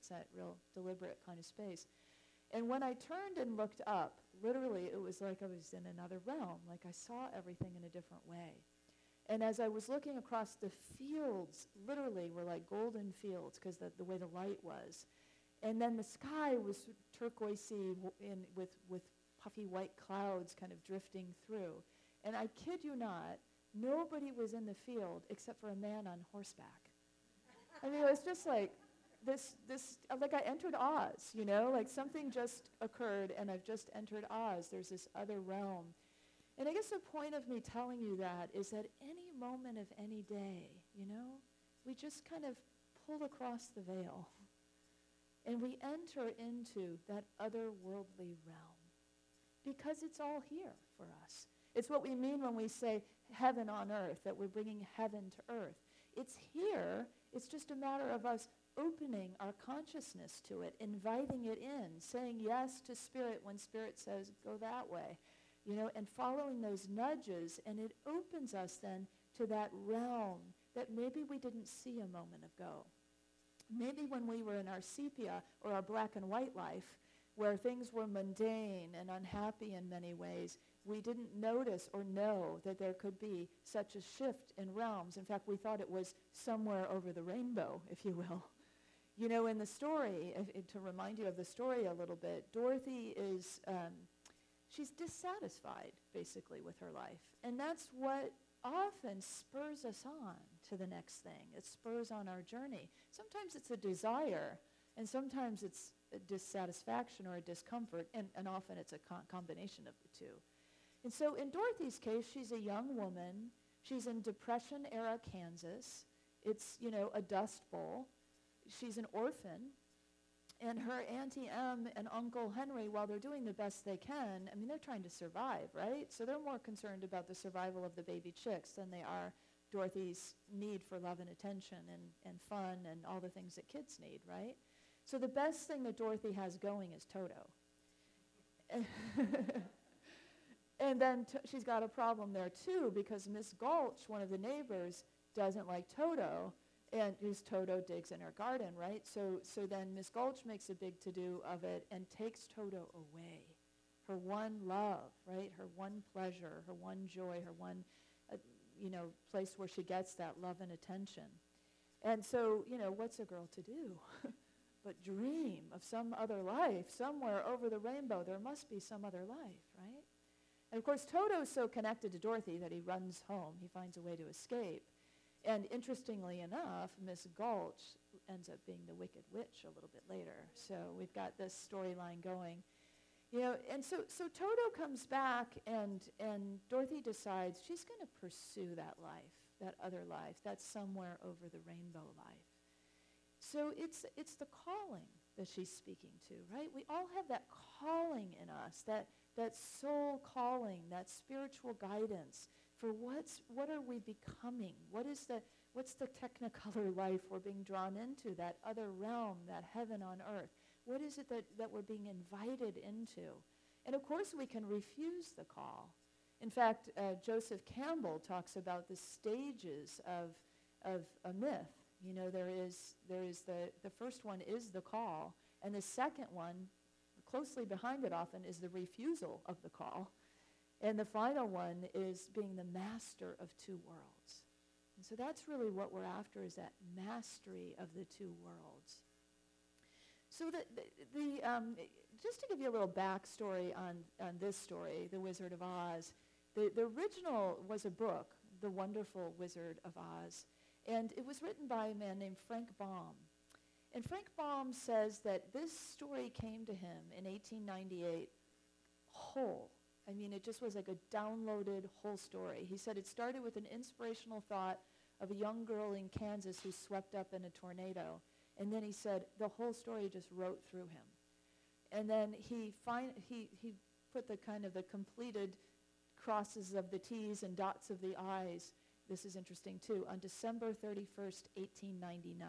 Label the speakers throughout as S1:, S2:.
S1: It's that real deliberate kind of space. And when I turned and looked up, literally it was like I was in another realm, like I saw everything in a different way. And as I was looking across, the fields literally were like golden fields because the way the light was. And then the sky was turquoisey with puffy white clouds kind of drifting through. And I kid you not, nobody was in the field except for a man on horseback. I mean, it was just like this, like I entered Oz, you know, like something just occurred and I've just entered Oz. There's this other realm. And I guess the point of me telling you that is that any moment of any day, you know, we just kind of pull across the veil and we enter into that otherworldly realm because it's all here for us. It's what we mean when we say heaven on earth, that we're bringing heaven to earth. It's here. It's just a matter of us opening our consciousness to it, inviting it in, saying yes to Spirit when Spirit says, go that way, you know, and following those nudges, and it opens us then to that realm that maybe we didn't see a moment ago. Maybe when we were in our sepia or our black and white life, where things were mundane and unhappy in many ways, we didn't notice or know that there could be such a shift in realms. In fact, we thought it was somewhere over the rainbow, if you will. You know, in the story, to remind you of the story a little bit, Dorothy is, she's dissatisfied, basically, with her life. And that's what often spurs us on to the next thing. It spurs on our journey. Sometimes it's a desire, and sometimes it's a dissatisfaction or a discomfort, and often it's a combination of the two. And so in Dorothy's case, she's a young woman. She's in Depression-era Kansas. It's, you know, a dust bowl. She's an orphan. And her Auntie Em and Uncle Henry, while they're doing the best they can, I mean, they're trying to survive, right? So they're more concerned about the survival of the baby chicks than they are Dorothy's need for love and attention and fun and all the things that kids need, right? So the best thing that Dorothy has going is Toto. And then she's got a problem there too, because Miss Gulch, one of the neighbors, doesn't like Toto, and because Toto digs in her garden, right? So then Miss Gulch makes a big to-do of it and takes Toto away. Her one love, right? Her one pleasure, her one joy, her one, place where she gets that love and attention. And so, what's a girl to do? But dream of some other life, somewhere over the rainbow. There must be some other life, right? And of course, Toto's so connected to Dorothy that he runs home. He finds a way to escape. And interestingly enough, Miss Gulch ends up being the Wicked Witch a little bit later. So we've got this storyline going. And so Toto comes back, and Dorothy decides she's going to pursue that life, that other life, that somewhere over the rainbow life. So it's the calling that she's speaking to, right? We all have that calling in us, that soul calling, that spiritual guidance for what are we becoming? What's the technicolor life we're being drawn into, that other realm, that heaven on earth? What is it that we're being invited into? And of course we can refuse the call. In fact, Joseph Campbell talks about the stages of a myth. There is the first one is the call, and the second one, closely behind it often, is the refusal of the call. And the final one is being the master of two worlds. And so that's really what we're after, is that mastery of the two worlds. So just to give you a little backstory on this story, The Wizard of Oz, the original was a book, The Wonderful Wizard of Oz. And it was written by a man named Frank Baum. And Frank Baum says that this story came to him in 1898 whole. I mean, it just was like a downloaded whole story. He said it started with an inspirational thought of a young girl in Kansas who swept up in a tornado. And then he said the whole story just wrote through him. And then he put the kind of the completed crosses of the T's and dots of the I's. This is interesting too, on December 31st, 1899.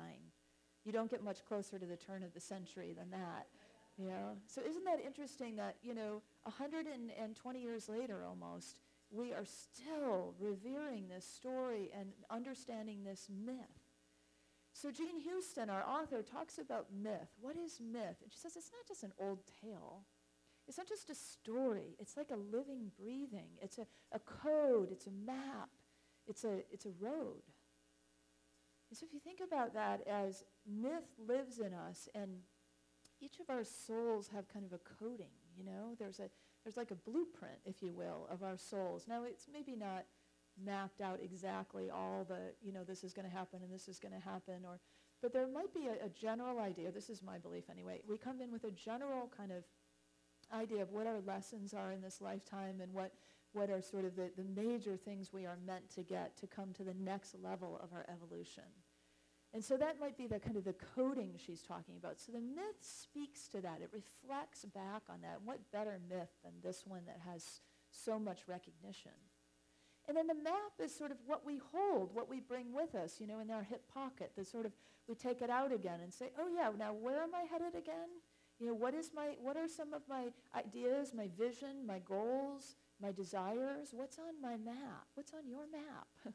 S1: You don't get much closer to the turn of the century than that. So isn't that interesting that, 120 years later almost, we are still revering this story and understanding this myth. So Jean Houston, our author, talks about myth. What is myth? And she says it's not just an old tale. It's not just a story. It's like a living, breathing. It's a code. It's a map. It's a road. And so if you think about that as myth lives in us, and each of our souls have kind of a coding, you know? There's like a blueprint, if you will, of our souls. Now, it's maybe not mapped out exactly all the, this is going to happen and this is going to happen, but there might be a general idea. This is my belief anyway. We come in with a general kind of idea of what our lessons are in this lifetime and what are sort of the major things we are meant to get to come to the next level of our evolution. And so that might be the kind of the coding she's talking about. So the myth speaks to that. It reflects back on that. And what better myth than this one that has so much recognition? And then the map is sort of what we hold, what we bring with us, in our hip pocket. The sort of, we take it out again and say, oh yeah, now where am I headed again? What are some of my ideas, my vision, my goals, my desires? What's on my map? What's on your map?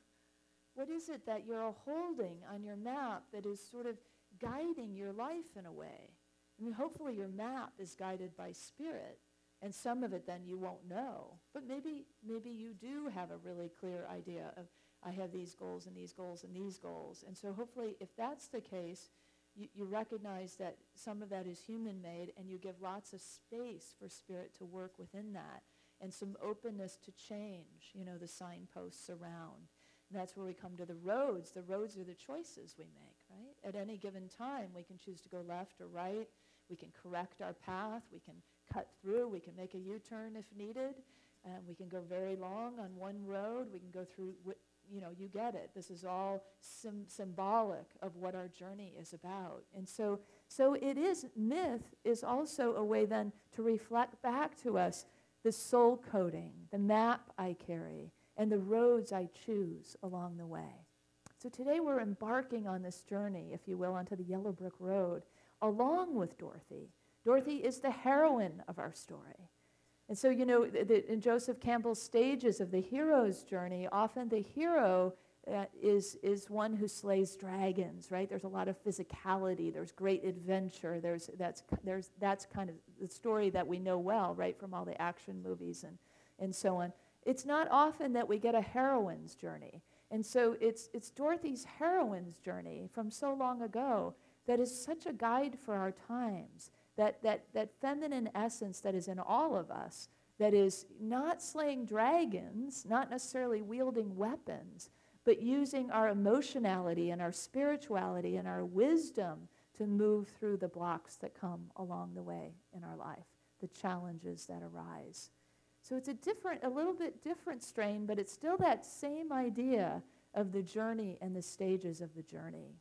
S1: What is it that you're holding on your map that is sort of guiding your life in a way? I mean, hopefully your map is guided by spirit, and some of it then you won't know. But maybe you do have a really clear idea of, I have these goals and these goals and these goals. And so hopefully if that's the case, you recognize that some of that is human-made, and you give lots of space for spirit to work within that, and some openness to change, the signposts around. And that's where we come to the roads. The roads are the choices we make, right? At any given time, we can choose to go left or right. We can correct our path. We can cut through. We can make a U-turn if needed. We can go very long on one road. We can go through, you get it. This is all symbolic of what our journey is about. And so it is, myth is also a way then to reflect back to us the soul coding, the map I carry, and the roads I choose along the way. So today we're embarking on this journey, if you will, onto the Yellow Brick Road, along with Dorothy. Dorothy is the heroine of our story. And so, in Joseph Campbell's stages of the hero's journey, often the hero is one who slays dragons, right? There's a lot of physicality. There's great adventure. That's kind of the story that we know well, right, from all the action movies and so on. It's not often that we get a heroine's journey. And so it's Dorothy's heroine's journey from so long ago that is such a guide for our times, that feminine essence that is in all of us, that is not slaying dragons, not necessarily wielding weapons, but using our emotionality and our spirituality and our wisdom to move through the blocks that come along the way in our life, the challenges that arise. So it's a little bit different strain, but it's still that same idea of the journey and the stages of the journey.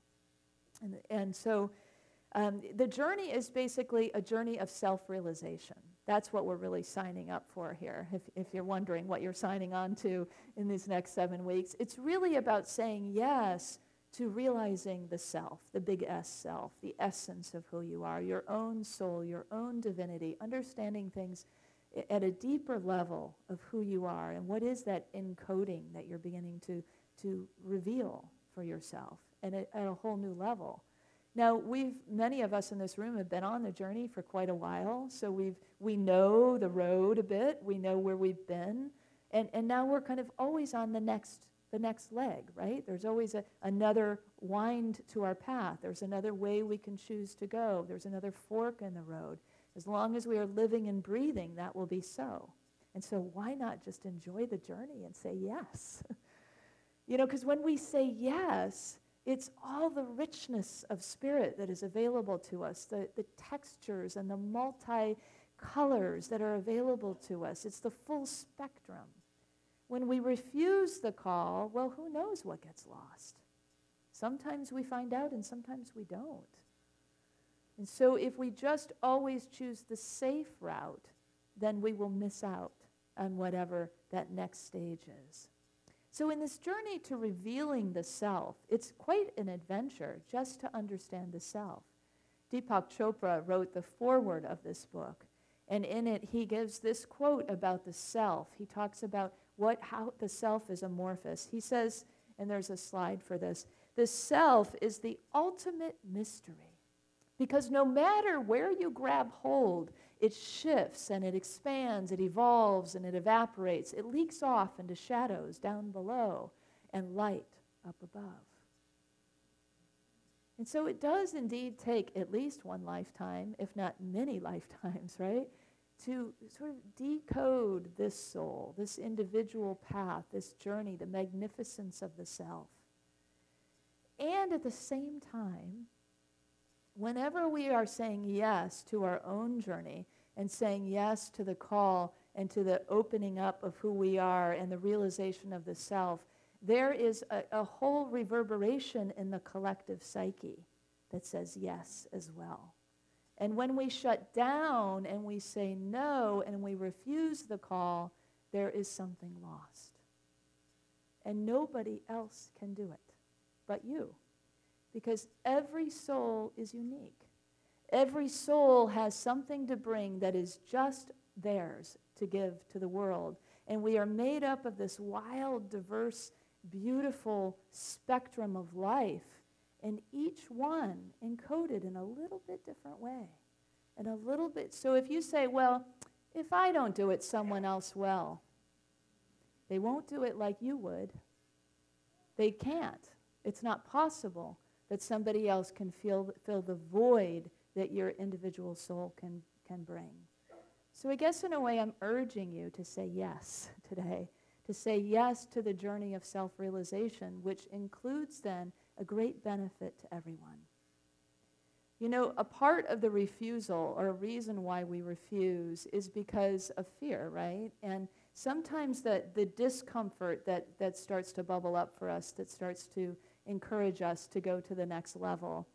S1: And so the journey is basically a journey of self-realization. That's what we're really signing up for here, if you're wondering what you're signing on to in these next 7 weeks. It's really about saying yes to realizing the self, the big S self, the essence of who you are, your own soul, your own divinity, understanding things at a deeper level of who you are, and what is that encoding that you're beginning to reveal for yourself, and at a whole new level. Now, many of us in this room have been on the journey for quite a while, so we know the road a bit, we know where we've been, and now we're kind of always on the next leg, right? There's always another wind to our path. There's another way we can choose to go. There's another fork in the road. As long as we are living and breathing, that will be so. And so why not just enjoy the journey and say yes? Because when we say yes, it's all the richness of spirit that is available to us, the textures and the multi-colors that are available to us. It's the full spectrum. When we refuse the call, well, who knows what gets lost? Sometimes we find out and sometimes we don't. And so if we just always choose the safe route, then we will miss out on whatever that next stage is. So in this journey to revealing the self, it's quite an adventure just to understand the self. Deepak Chopra wrote the foreword of this book, and in it he gives this quote about the self. He talks about how the self is amorphous. He says, and there's a slide for this, The self is the ultimate mystery. Because no matter where you grab hold, it shifts and it expands, it evolves and it evaporates. It leaks off into shadows down below and light up above. And so it does indeed take at least one lifetime, if not many lifetimes, right, to sort of decode this soul, this individual path, this journey, the magnificence of the self. And at the same time, whenever we are saying yes to our own journey and saying yes to the call and to the opening up of who we are and the realization of the self, there is a whole reverberation in the collective psyche that says yes as well. And when we shut down and we say no and we refuse the call, there is something lost. And nobody else can do it but you. Because every soul is unique. Every soul has something to bring that is just theirs to give to the world. And we are made up of this wild, diverse, beautiful spectrum of life, and each one encoded in a little bit different way. And a little bit, so if you say, well, if I don't do it, someone else will. They won't do it like you would. They can't. It's not possible that somebody else can fill the void that your individual soul can bring. So I guess in a way I'm urging you to say yes today, to say yes to the journey of self-realization, which includes then a great benefit to everyone. You know, a part of the refusal, or a reason why we refuse, is because of fear, right? And sometimes the discomfort that starts to bubble up for us, that starts to encourage us to go to the next level,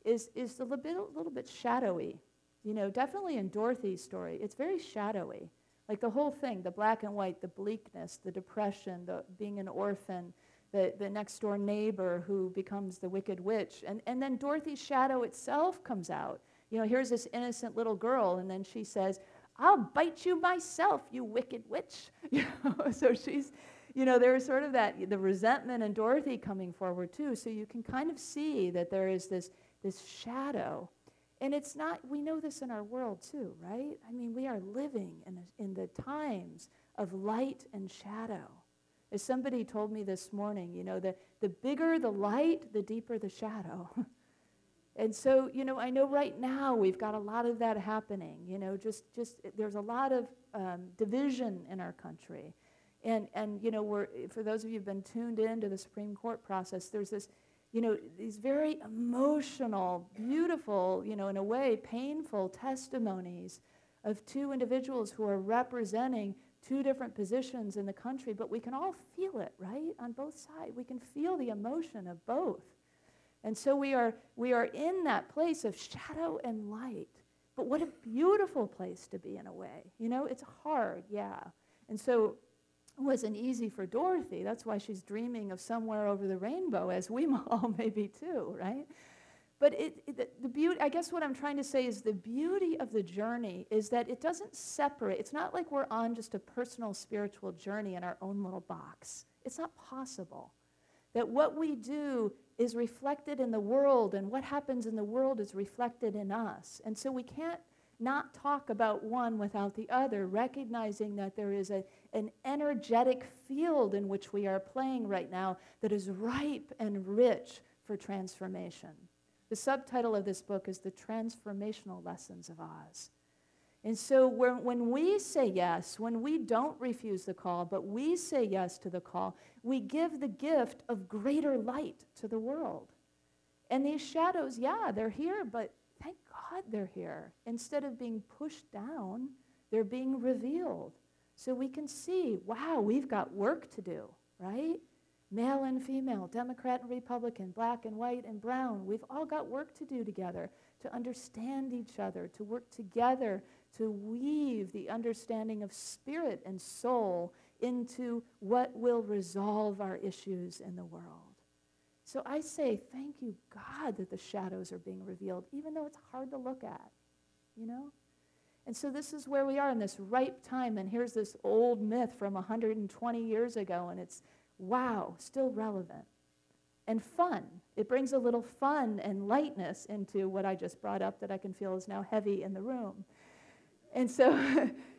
S1: is a little bit shadowy. You know, definitely in Dorothy's story, it's very shadowy. Like the whole thing, the black and white, the bleakness, the depression, the being an orphan, the next door neighbor who becomes the wicked witch. And then Dorothy's shadow itself comes out. You know, here's this innocent little girl, and then she says, I'll bite you myself, you wicked witch. You know, so she's, you know, there's sort of that, the resentment in Dorothy coming forward too. So you can kind of see that there is this shadow. And it's not, we know this in our world too, right? I mean, we are living in the times of light and shadow. As somebody told me this morning, you know, the bigger the light, the deeper the shadow. And so, you know, I know right now we've got a lot of that happening, you know, just there's a lot of division in our country. And you know, for those of you who've been tuned into the Supreme Court process, there's this, you know, these very emotional, beautiful, you know, in a way, painful testimonies of two individuals who are representing two different positions in the country, but we can all feel it, right? On both sides. We can feel the emotion of both. And so we are in that place of shadow and light. But what a beautiful place to be in a way. You know, it's hard, yeah. And so it wasn't easy for Dorothy. That's why she's dreaming of somewhere over the rainbow, as we all may be too, right? But the beauty, I guess what I'm trying to say is the beauty of the journey is that it doesn't separate. It's not like we're on just a personal spiritual journey in our own little box. It's not possible. That what we do is reflected in the world, and what happens in the world is reflected in us. And so we can't not talk about one without the other, recognizing that there is an energetic field in which we are playing right now that is ripe and rich for transformation. The subtitle of this book is The Transformational Lessons of Oz. And so when we say yes, when we don't refuse the call, but we say yes to the call, we give the gift of greater light to the world. And these shadows, yeah, they're here, but thank God they're here. Instead of being pushed down, they're being revealed. So we can see, wow, we've got work to do, right? Male and female, Democrat and Republican, black and white and brown, we've all got work to do together to understand each other, to work together to weave the understanding of spirit and soul into what will resolve our issues in the world. So I say, thank you, God, that the shadows are being revealed, even though it's hard to look at, you know? And so this is where we are in this ripe time, and here's this old myth from 120 years ago, and it's, wow, still relevant. and fun. It brings a little fun and lightness into what I just brought up that I can feel is now heavy in the room. And so,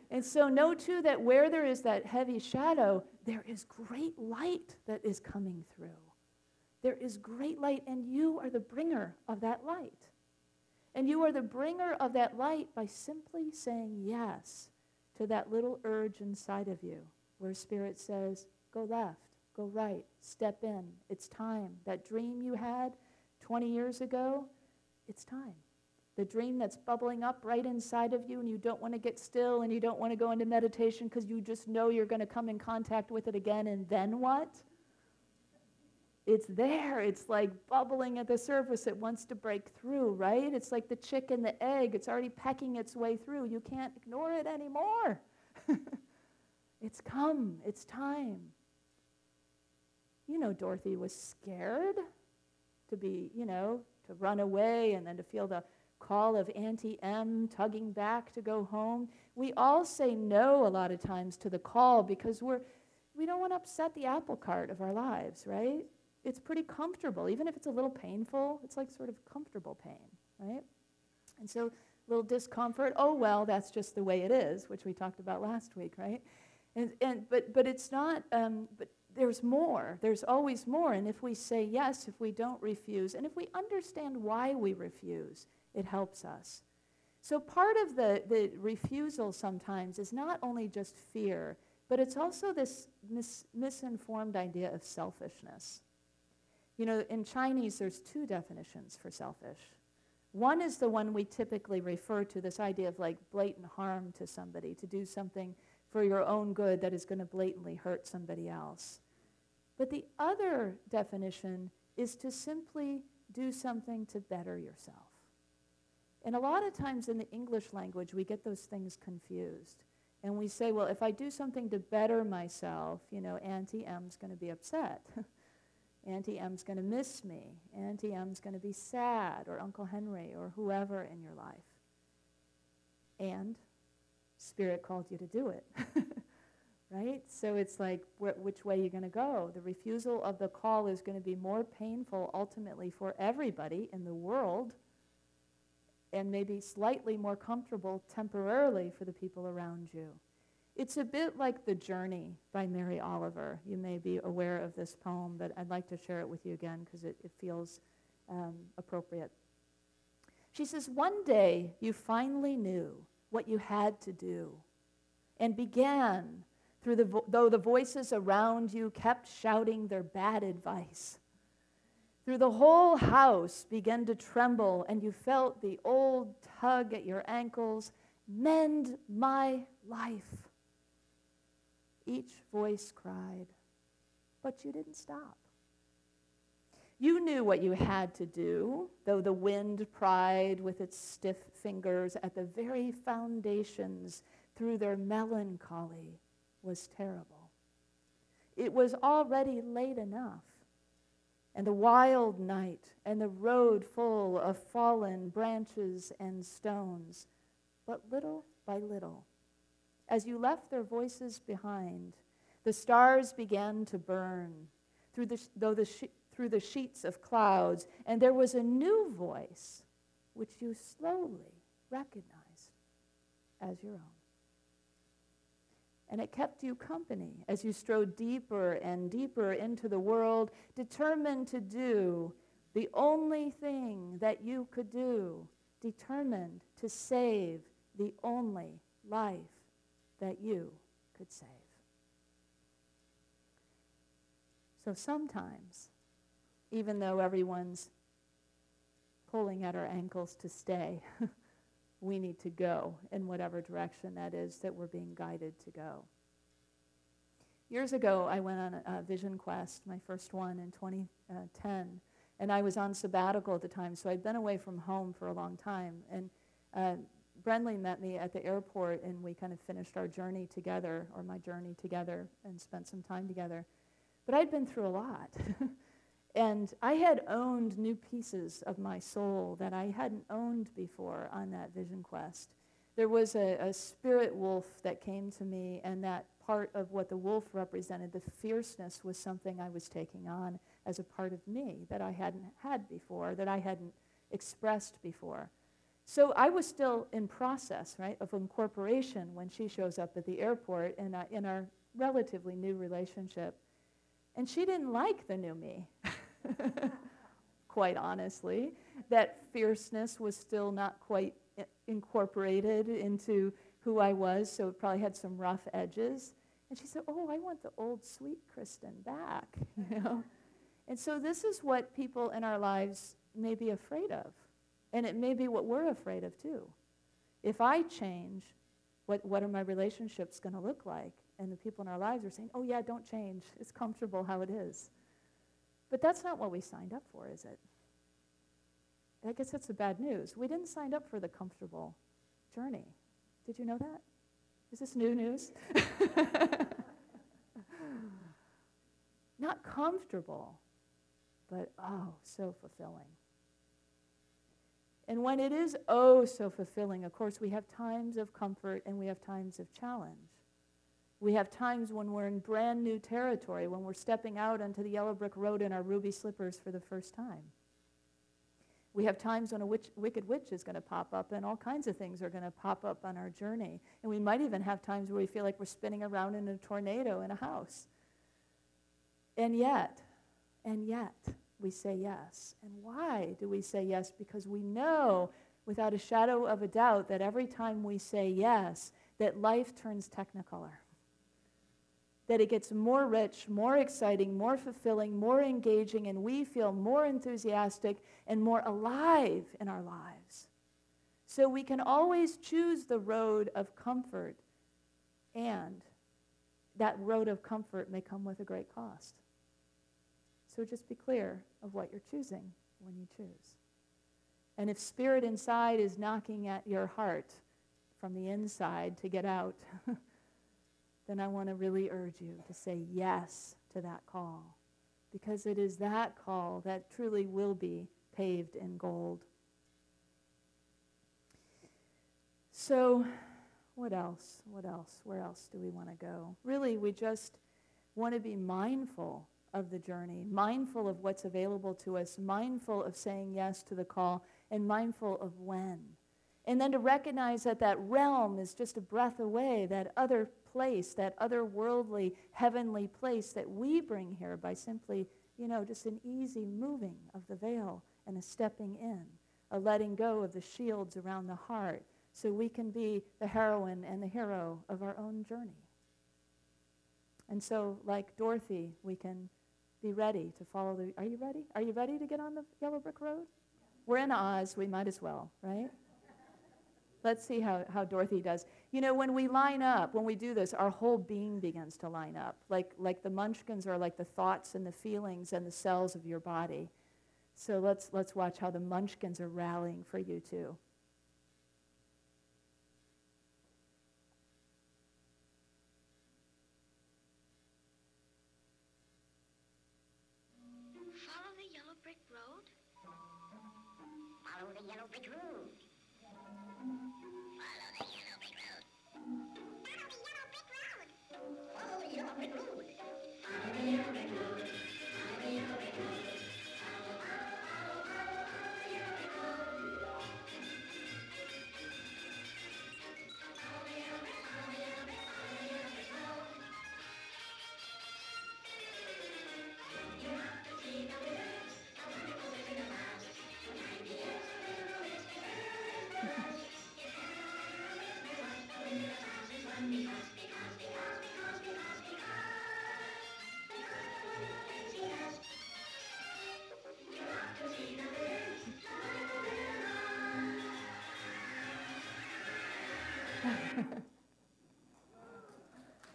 S1: and so know too that where there is that heavy shadow, there is great light that is coming through. There is great light, and you are the bringer of that light. And you are the bringer of that light by simply saying yes to that little urge inside of you where Spirit says, go left, go right, step in. It's time. That dream you had 20 years ago, it's time. The dream that's bubbling up right inside of you and you don't want to get still and you don't want to go into meditation because you just know you're going to come in contact with it again, and then what? It's there. It's like bubbling at the surface. It wants to break through, right? It's like the chick and the egg. It's already pecking its way through. You can't ignore it anymore. It's come. It's time. You know, Dorothy was scared to be, to run away and then to feel the call of Auntie M tugging back to go home. We all say no a lot of times to the call because we don't want to upset the apple cart of our lives, right? It's pretty comfortable. Even if it's a little painful, it's like sort of comfortable pain, right? And so a little discomfort, oh, well, that's just the way it is, which we talked about last week, right? But it's not, but there's more. There's always more. And if we say yes, if we don't refuse, and if we understand why we refuse, it helps us. So part of the refusal sometimes is not only just fear, but it's also this misinformed idea of selfishness. In Chinese, there's two definitions for selfish. One is the one we typically refer to, this idea of like blatant harm to somebody, to do something for your own good that is going to blatantly hurt somebody else. But the other definition is to simply do something to better yourself. And a lot of times in the English language, we get those things confused. And we say, well, if I do something to better myself, Auntie M's going to be upset. Auntie M's going to miss me. Auntie M's going to be sad, or Uncle Henry, or whoever in your life. And Spirit called you to do it, right? So it's like, which way are you going to go? The refusal of the call is going to be more painful ultimately for everybody in the world, and maybe slightly more comfortable temporarily for the people around you. It's a bit like The Journey by Mary Oliver. You may be aware of this poem, but I'd like to share it with you again because it feels appropriate. She says, one day you finally knew what you had to do and began, though the voices around you kept shouting their bad advice. Through the whole house began to tremble, and you felt the old tug at your ankles, mend my life. Each voice cried, but you didn't stop. You knew what you had to do, though the wind pried with its stiff fingers at the very foundations through their melancholy was terrible. It was already late enough, and the wild night and the road full of fallen branches and stones, but little by little, as you left their voices behind, the stars began to burn through the sheets of clouds, and there was a new voice which you slowly recognized as your own. And it kept you company as you strode deeper and deeper into the world, determined to do the only thing that you could do, determined to save the only life that you could save. So sometimes, even though everyone's pulling at our ankles to stay, we need to go in whatever direction that is that we're being guided to go. Years ago, I went on a vision quest, my first one in 2010, and I was on sabbatical at the time, so I'd been away from home for a long time. And Brenly met me at the airport, and we kind of finished our journey together, or my journey together, and spent some time together. But I'd been through a lot. And I had owned new pieces of my soul that I hadn't owned before on that vision quest. There was a spirit wolf that came to me, and that part of what the wolf represented, the fierceness, was something I was taking on. as a part of me that I hadn't had before, that I hadn't expressed before. So I was still in process, right, of incorporation when she shows up at the airport in our relatively new relationship. And she didn't like the new me, quite honestly. That fierceness was still not quite incorporated into who I was, so it probably had some rough edges. And she said, oh, I want the old sweet Kristen back, you know. And so this is what people in our lives may be afraid of. And it may be what we're afraid of too. If I change, what are my relationships going to look like? And the people in our lives are saying, oh yeah, don't change. It's comfortable how it is. But that's not what we signed up for, is it? I guess that's the bad news. We didn't sign up for the comfortable journey. Did you know that? Is this new news? Not comfortable, but oh, so fulfilling. And when it is oh so fulfilling, of course, we have times of comfort and we have times of challenge. We have times when we're in brand new territory, when we're stepping out onto the yellow brick road in our ruby slippers for the first time. We have times when a wicked witch is going to pop up, and all kinds of things are going to pop up on our journey. And we might even have times where we feel like we're spinning around in a tornado in a house. And yet, we say yes. And why do we say yes? Because we know, without a shadow of a doubt, that every time we say yes, that life turns technicolor. That it gets more rich, more exciting, more fulfilling, more engaging, and we feel more enthusiastic and more alive in our lives. So we can always choose the road of comfort, and that road of comfort may come with a great cost. So just be clear of what you're choosing when you choose. And if spirit inside is knocking at your heart from the inside to get out, then I want to really urge you to say yes to that call, because it is that call that truly will be paved in gold. So what else? What else? Where else do we want to go? Really, we just want to be mindful of the journey, mindful of what's available to us, mindful of saying yes to the call, and mindful of when. And then to recognize that that realm is just a breath away, that other place, that otherworldly, heavenly place that we bring here by simply, just an easy moving of the veil and a stepping in, a letting go of the shields around the heart, so we can be the heroine and the hero of our own journey. And so, like Dorothy, we can be ready to follow the... Are you ready? Are you ready to get on the yellow brick road? We're in Oz, we might as well, right? Let's see how Dorothy does. When we line up, when we do this, our whole being begins to line up. Like the munchkins are like the thoughts and the feelings and the cells of your body. So let's watch how the munchkins are rallying for you too.
S2: Follow the yellow brick road. Follow the yellow brick road.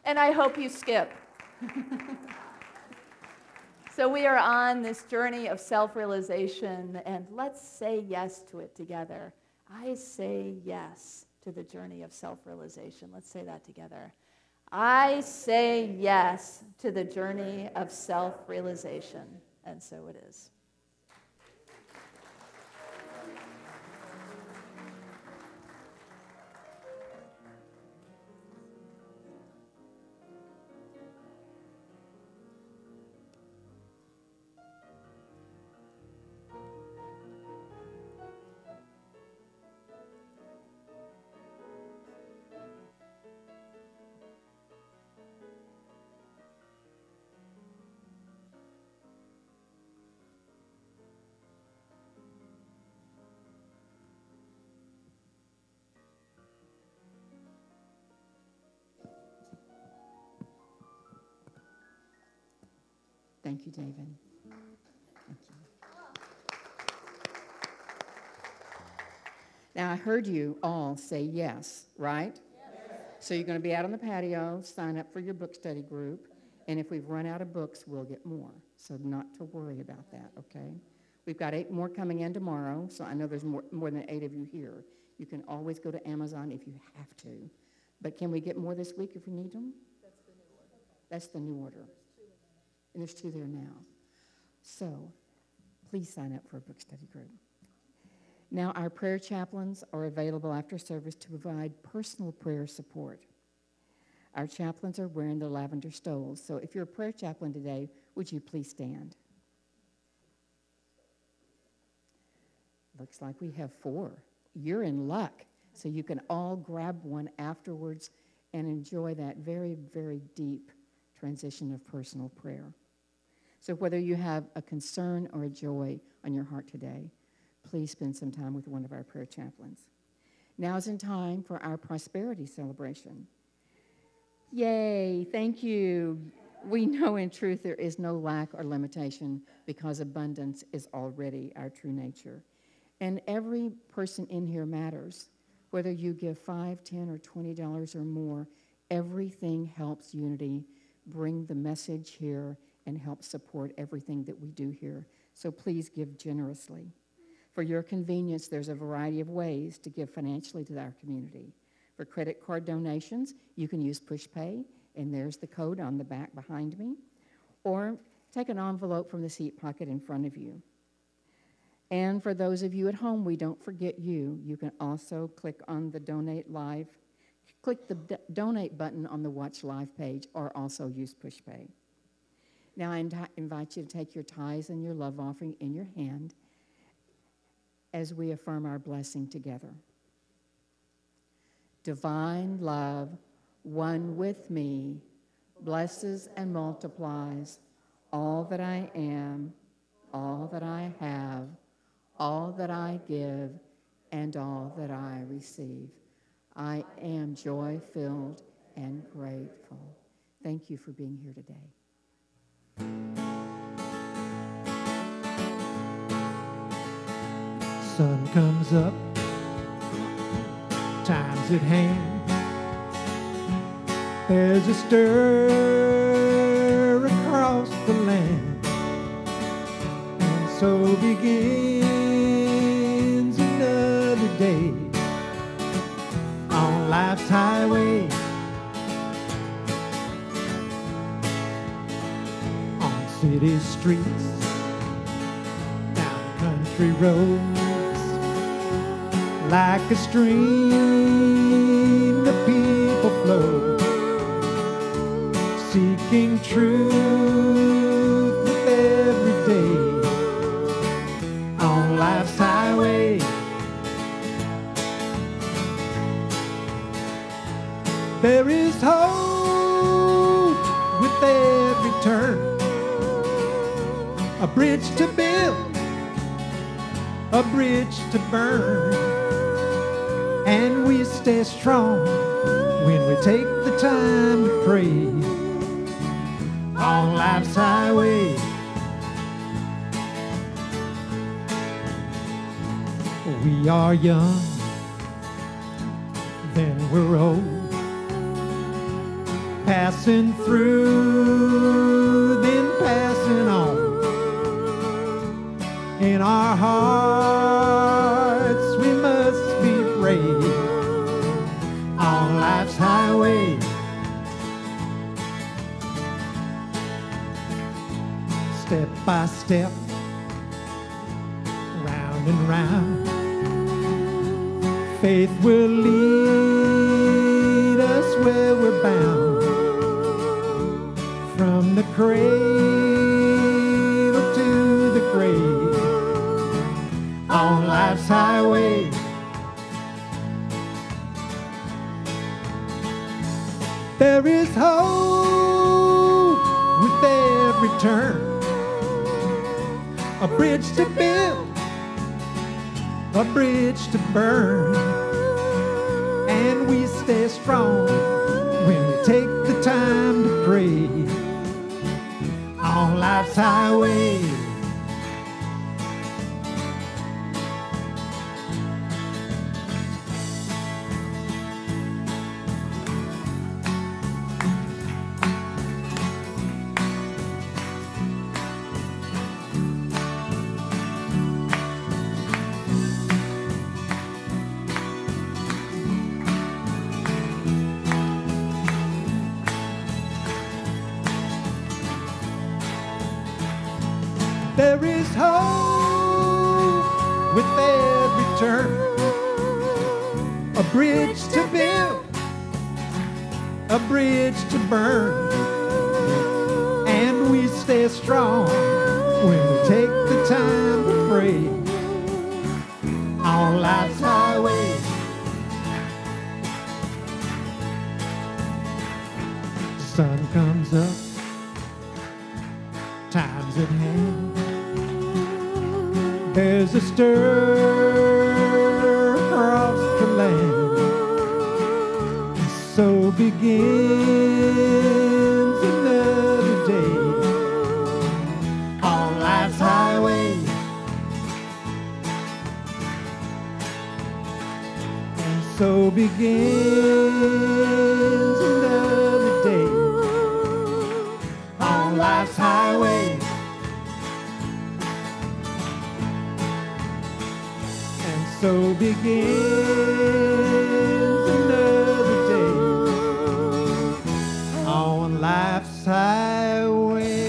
S1: And I hope you skip. So we are on this journey of self-realization, and let's say yes to it together. I say yes to the journey of self-realization. Let's say that together. I say yes to the journey of self-realization. And so it is.
S3: Thank you, David. Thank you. Now, I heard you all say yes, right? Yes. So you're going to be out on the patio, sign up for your book study group, and if we've run out of books, we'll get more. So not to worry about that, okay? We've got 8 more coming in tomorrow, so I know there's more than 8 of you here. You can always go to Amazon if you have to. But can we get more this week if we need them? That's the new order. And there's 2 there now. So please sign up for a book study group. Now, our prayer chaplains are available after service to provide personal prayer support. Our chaplains are wearing the lavender stoles. So if you're a prayer chaplain today, would you please stand? Looks like we have 4. You're in luck. So you can all grab one afterwards and enjoy that very, very deep transition of personal prayer. So whether you have a concern or a joy on your heart today, please spend some time with one of our prayer chaplains. Now is in time for our prosperity celebration. Yay, thank you. We know in truth there is no lack or limitation because abundance is already our true nature. And every person in here matters. Whether you give $5, $10, or $20 or more, everything helps Unity bring the message here and help support everything that we do here. So please give generously. For your convenience, there's a variety of ways to give financially to our community. For credit card donations, you can use PushPay, and there's the code on the back behind me. Or take an envelope from the seat pocket in front of you. And for those of you at home, we don't forget you. You can also click on the Donate Live, click the Donate button on the Watch Live page, or also use PushPay. Now I invite you to take your tithes and your love offering in your hand as we affirm our blessing together. Divine love, one with me, blesses and multiplies all that I am, all that I have, all that I give, and all that I receive. I am joy-filled and grateful. Thank you for being here today.
S4: Sun comes up, time's at hand. There's a stir across the land, and so begins another day on life's highway, on city streets, down country roads. Like a stream, the people flow, seeking truth with every day on life's highway. There is hope with every turn, a bridge to build, a bridge to burn. And we stay strong when we take the time to pray on life's highway. We are young, then we're old, passing through, then passing on. In our hearts we must be brave on life's highway. Step by step, round and round, faith will lead us where we're bound. From the cradle to the grave on life's highway. There is hope with every turn, a bridge to build, a bridge to burn. And we stay strong when we take the time to pray on on life's highway. There is hope with every turn, a bridge to build, a bridge to burn, and we stay strong when we take the time to pray on life's highway. The sun comes up, time's at hand. There's a stir across the land, and so begins another day on life's highway. And so begins another day on life's highway. So begins another day on life's highway.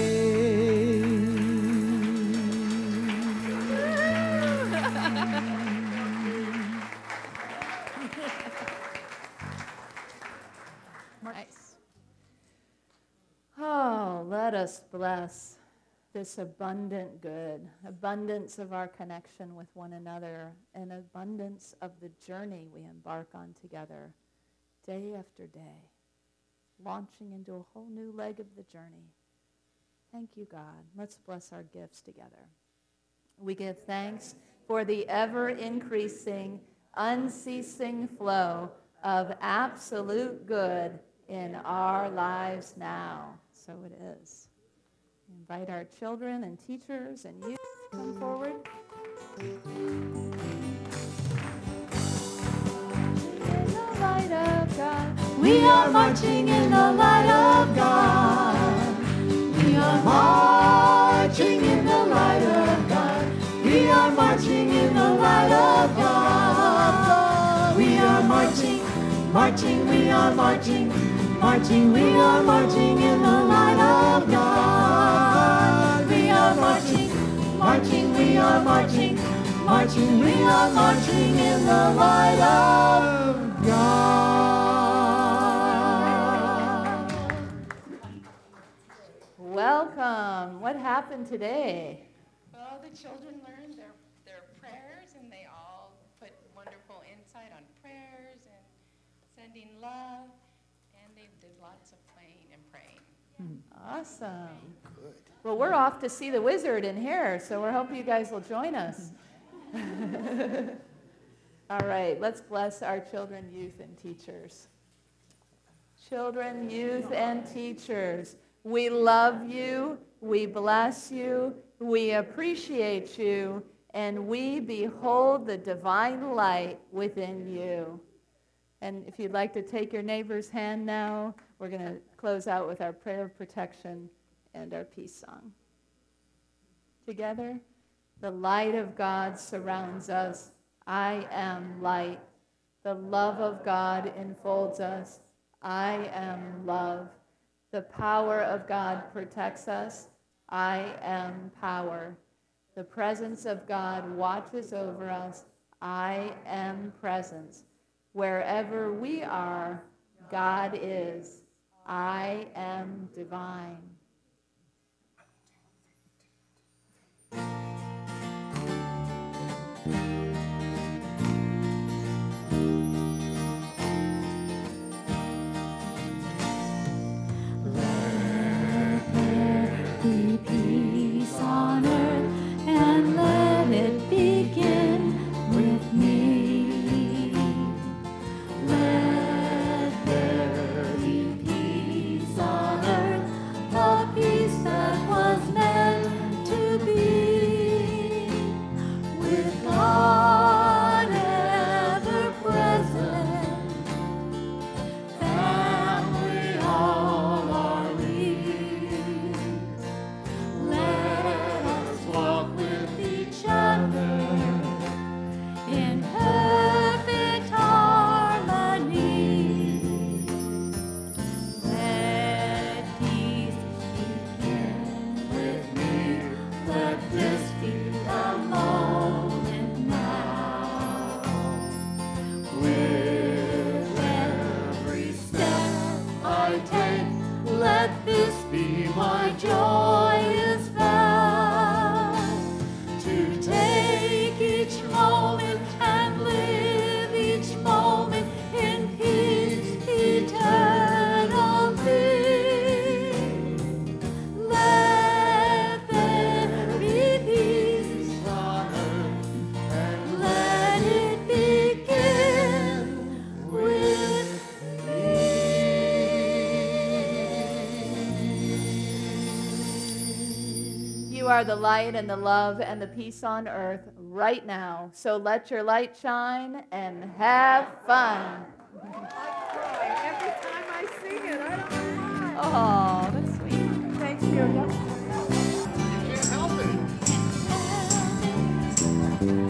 S1: Nice. Oh, let us bless this abundant good, abundance of our connection with one another, and abundance of the journey we embark on together, day after day, launching into a whole new leg of the journey. Thank you, God. Let's bless our gifts together. We give thanks for the ever-increasing, unceasing flow of absolute good in our lives now. So it is. Invite our children and teachers and youth to come forward. In the light of God,
S5: We are marching in the light of God. We are marching in the light of God. We are marching in the light of God. We are marching, marching, we are marching, marching, we are marching in the light of God. We are marching, marching, we are marching, marching, we are marching in the light of God.
S1: welcome. What happened today?
S6: Well, the children learned their prayers, and they all put wonderful insight on prayers and sending love, and they did lots of playing and praying.
S1: Awesome. Good. Well, we're off to see the wizard in here, so we're hoping you guys will join us. All right, let's bless our children, youth, and teachers. Children, youth, and teachers, we love you, we bless you, we appreciate you, and we behold the divine light within you. And if you'd like to take your neighbor's hand now, we're going to close out with our prayer of protection and our peace song. Together, the light of God surrounds us. I am light. The love of God enfolds us. I am love. The power of God protects us. I am power. The presence of God watches over us. I am presence. Wherever we are, God is. I am divine.
S5: Be peace on earth, and let it begin with me. Let there be peace on earth, be my joyous vow, to take each moment and live each moment in peace eternally. Let there be peace on earth, and let it begin with me.
S1: You are the light and the love and the peace on earth right now. So let your light shine and have fun.
S7: Every time I sing it, I don't know why.
S1: Oh, that's sweet. Thanks, Julia.
S5: You can't help it.